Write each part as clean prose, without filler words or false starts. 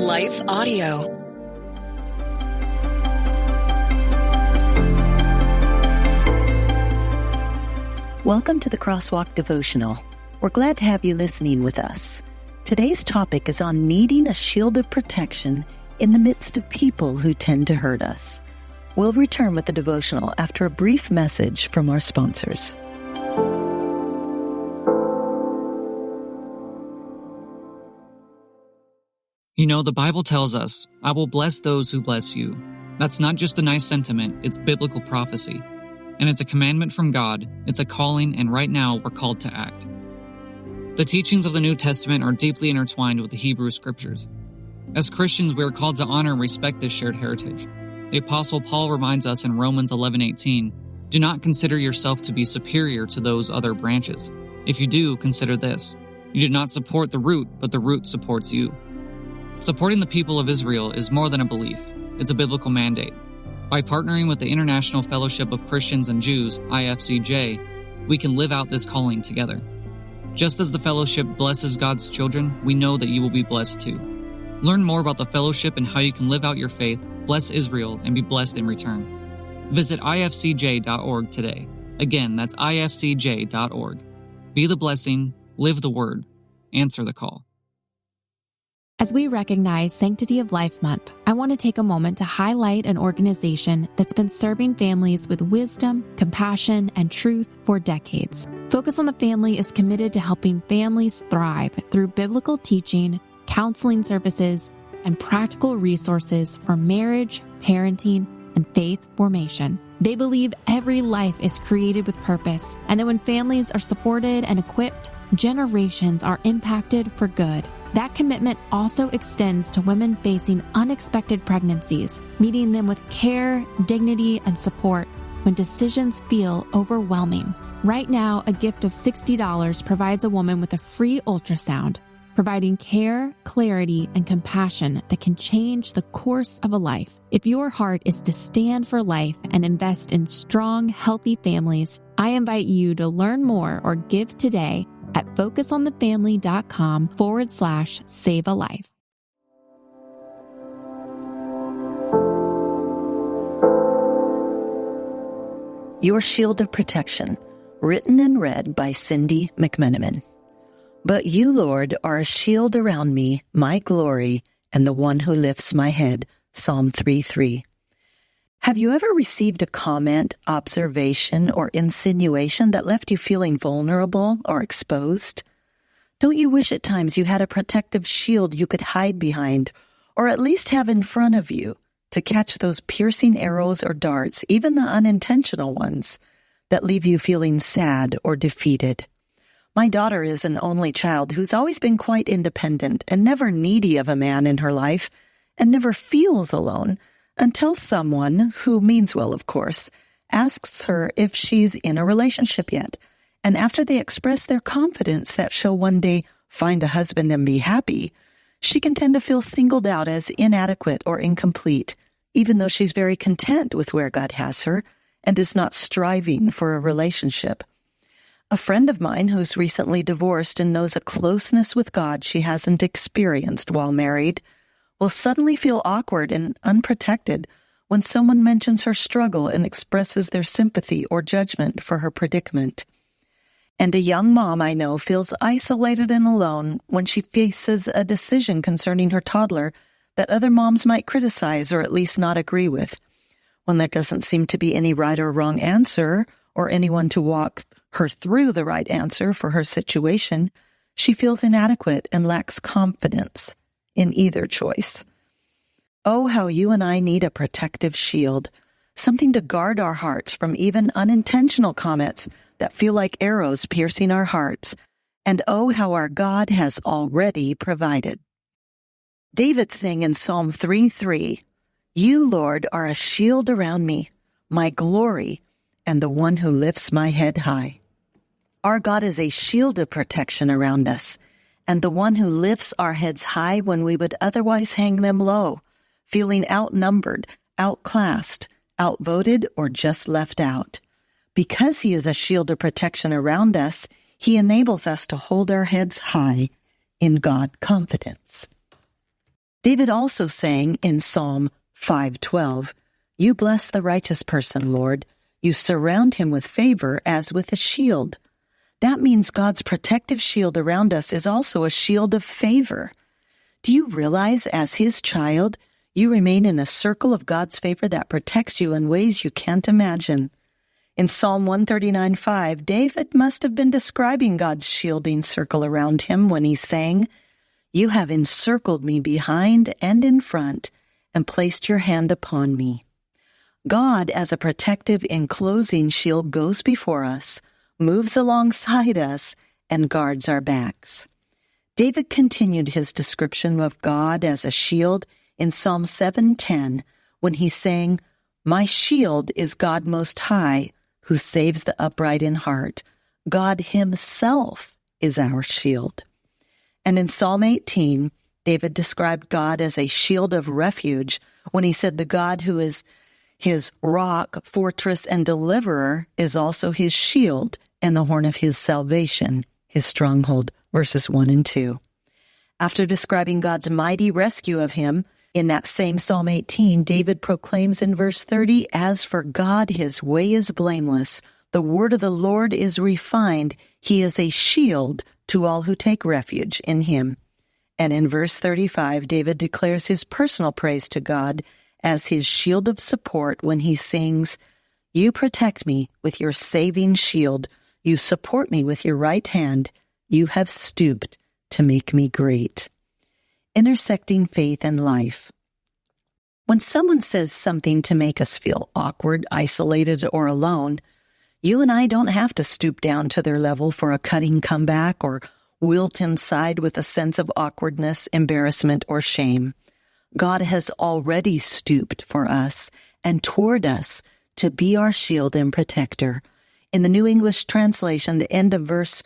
Life Audio. Welcome to the Crosswalk Devotional. We're glad to have you listening with us. Today's topic is on needing a shield of protection in the midst of people who tend to hurt us. We'll return with the devotional after a brief message from our sponsors. You know, the Bible tells us, I will bless those who bless you. That's not just a nice sentiment, it's biblical prophecy. And it's a commandment from God, it's a calling, and right now we're called to act. The teachings of the New Testament are deeply intertwined with the Hebrew Scriptures. As Christians, we are called to honor and respect this shared heritage. The Apostle Paul reminds us in Romans 11:18, do not consider yourself to be superior to those other branches. If you do, consider this. You did not support the root, but the root supports you. Supporting the people of Israel is more than a belief. It's a biblical mandate. By partnering with the International Fellowship of Christians and Jews, IFCJ, we can live out this calling together. Just as the fellowship blesses God's children, we know that you will be blessed too. Learn more about the fellowship and how you can live out your faith, bless Israel, and be blessed in return. Visit ifcj.org today. Again, that's ifcj.org. Be the blessing, live the word, answer the call. As we recognize Sanctity of Life Month, I want to take a moment to highlight an organization that's been serving families with wisdom, compassion, and truth for decades. Focus on the Family is committed to helping families thrive through biblical teaching, counseling services, and practical resources for marriage, parenting, and faith formation. They believe every life is created with purpose, and that when families are supported and equipped, generations are impacted for good. That commitment also extends to women facing unexpected pregnancies, meeting them with care, dignity, and support when decisions feel overwhelming. Right now, a gift of $60 provides a woman with a free ultrasound, providing care, clarity, and compassion that can change the course of a life. If your heart is to stand for life and invest in strong, healthy families, I invite you to learn more or give today at focusonthefamily.com/save-a-life. Your Shield of Protection, written and read by Cindy McMenamin. But you, Lord, are a shield around me, my glory, and the one who lifts my head. Psalm 3:3. Have you ever received a comment, observation, or insinuation that left you feeling vulnerable or exposed? Don't you wish at times you had a protective shield you could hide behind, or at least have in front of you, to catch those piercing arrows or darts, even the unintentional ones, that leave you feeling sad or defeated? My daughter is an only child who's always been quite independent and never needy of a man in her life, and never feels alone, until someone, who means well, of course, asks her if she's in a relationship yet. And after they express their confidence that she'll one day find a husband and be happy, she can tend to feel singled out as inadequate or incomplete, even though she's very content with where God has her and is not striving for a relationship. A friend of mine who's recently divorced and knows a closeness with God she hasn't experienced while married will suddenly feel awkward and unprotected when someone mentions her struggle and expresses their sympathy or judgment for her predicament. And a young mom I know feels isolated and alone when she faces a decision concerning her toddler that other moms might criticize or at least not agree with. When there doesn't seem to be any right or wrong answer or anyone to walk her through the right answer for her situation, she feels inadequate and lacks confidence in either choice. Oh, how you and I need a protective shield, something to guard our hearts from even unintentional comments that feel like arrows piercing our hearts. And oh, how our God has already provided. David sang in Psalm 3:3, You, Lord, are a shield around me, my glory, and the one who lifts my head high. Our God is a shield of protection around us, and the one who lifts our heads high when we would otherwise hang them low, feeling outnumbered, outclassed, outvoted, or just left out. Because he is a shield of protection around us, he enables us to hold our heads high in God confidence. David also sang in Psalm 5:12, "You bless the righteous person, Lord. You surround him with favor as with a shield." That means God's protective shield around us is also a shield of favor. Do you realize, as His child, you remain in a circle of God's favor that protects you in ways you can't imagine? In Psalm 139:5, David must have been describing God's shielding circle around him when he sang, "You have encircled me behind and in front and placed your hand upon me." God, as a protective, enclosing shield, goes before us, moves alongside us, and guards our backs. David continued his description of God as a shield in Psalm 7:10 when he sang, "My shield is God Most High, who saves the upright in heart. God Himself is our shield." And in Psalm 18, David described God as a shield of refuge when he said the God who is his rock, fortress, and deliverer is also his shield and the horn of his salvation, his stronghold, verses 1 and 2. After describing God's mighty rescue of him, in that same Psalm 18, David proclaims in verse 30, "As for God, His way is blameless. The word of the Lord is refined. He is a shield to all who take refuge in Him." And in verse 35, David declares his personal praise to God as his shield of support when he sings, "You protect me with your saving shield. You support me with your right hand. You have stooped to make me great." Intersecting faith and life. When someone says something to make us feel awkward, isolated, or alone, you and I don't have to stoop down to their level for a cutting comeback or wilt inside with a sense of awkwardness, embarrassment, or shame. God has already stooped for us and toward us to be our shield and protector. In the New English Translation, the end of verse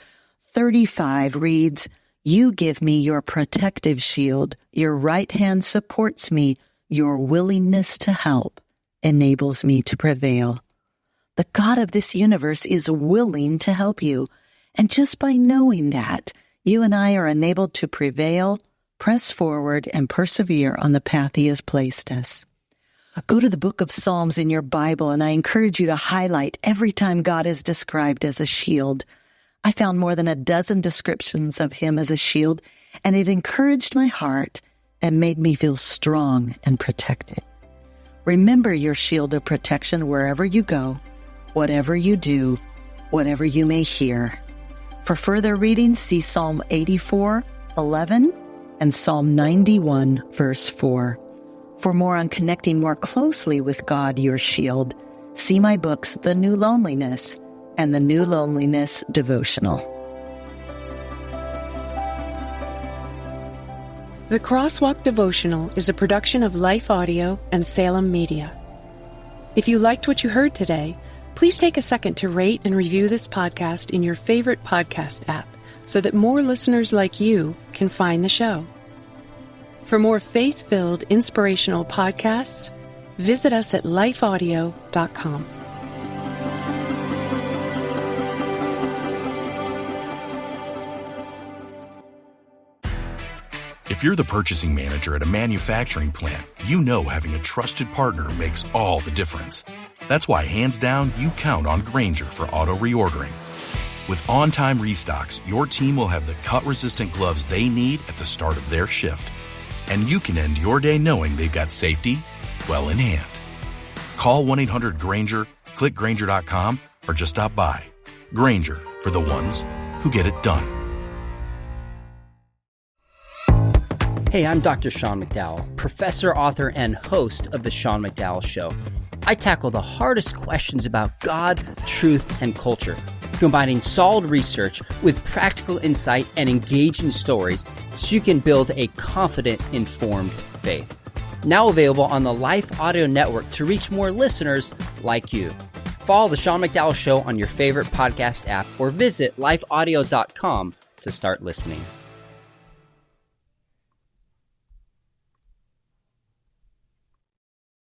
35 reads, "You give me your protective shield. Your right hand supports me. Your willingness to help enables me to prevail." The God of this universe is willing to help you. And just by knowing that, you and I are enabled to prevail, press forward, and persevere on the path He has placed us. Go to the book of Psalms in your Bible, and I encourage you to highlight every time God is described as a shield. I found more than a dozen descriptions of Him as a shield, and it encouraged my heart and made me feel strong and protected. Remember your shield of protection wherever you go, whatever you do, whatever you may hear. For further reading, see Psalm 84:11 and Psalm 91, verse 4. For more on connecting more closely with God, your shield, see my books, The New Loneliness and The New Loneliness Devotional. The Crosswalk Devotional is a production of Life Audio and Salem Media. If you liked what you heard today, please take a second to rate and review this podcast in your favorite podcast app so that more listeners like you can find the show. For more faith-filled, inspirational podcasts, visit us at lifeaudio.com. If you're the purchasing manager at a manufacturing plant, you know having a trusted partner makes all the difference. That's why, hands down, you count on Grainger for auto reordering. With on-time restocks, your team will have the cut-resistant gloves they need at the start of their shift. And you can end your day knowing they've got safety well in hand. Call 1-800-GRAINGER, click Grainger.com, or just stop by. Grainger, for the ones who get it done. Hey, I'm Dr. Sean McDowell, professor, author, and host of The Sean McDowell Show. I tackle the hardest questions about God, truth, and culture, combining solid research with practical insight and engaging stories so you can build a confident, informed faith. Now available on the Life Audio Network to reach more listeners like you. Follow The Sean McDowell Show on your favorite podcast app or visit lifeaudio.com to start listening.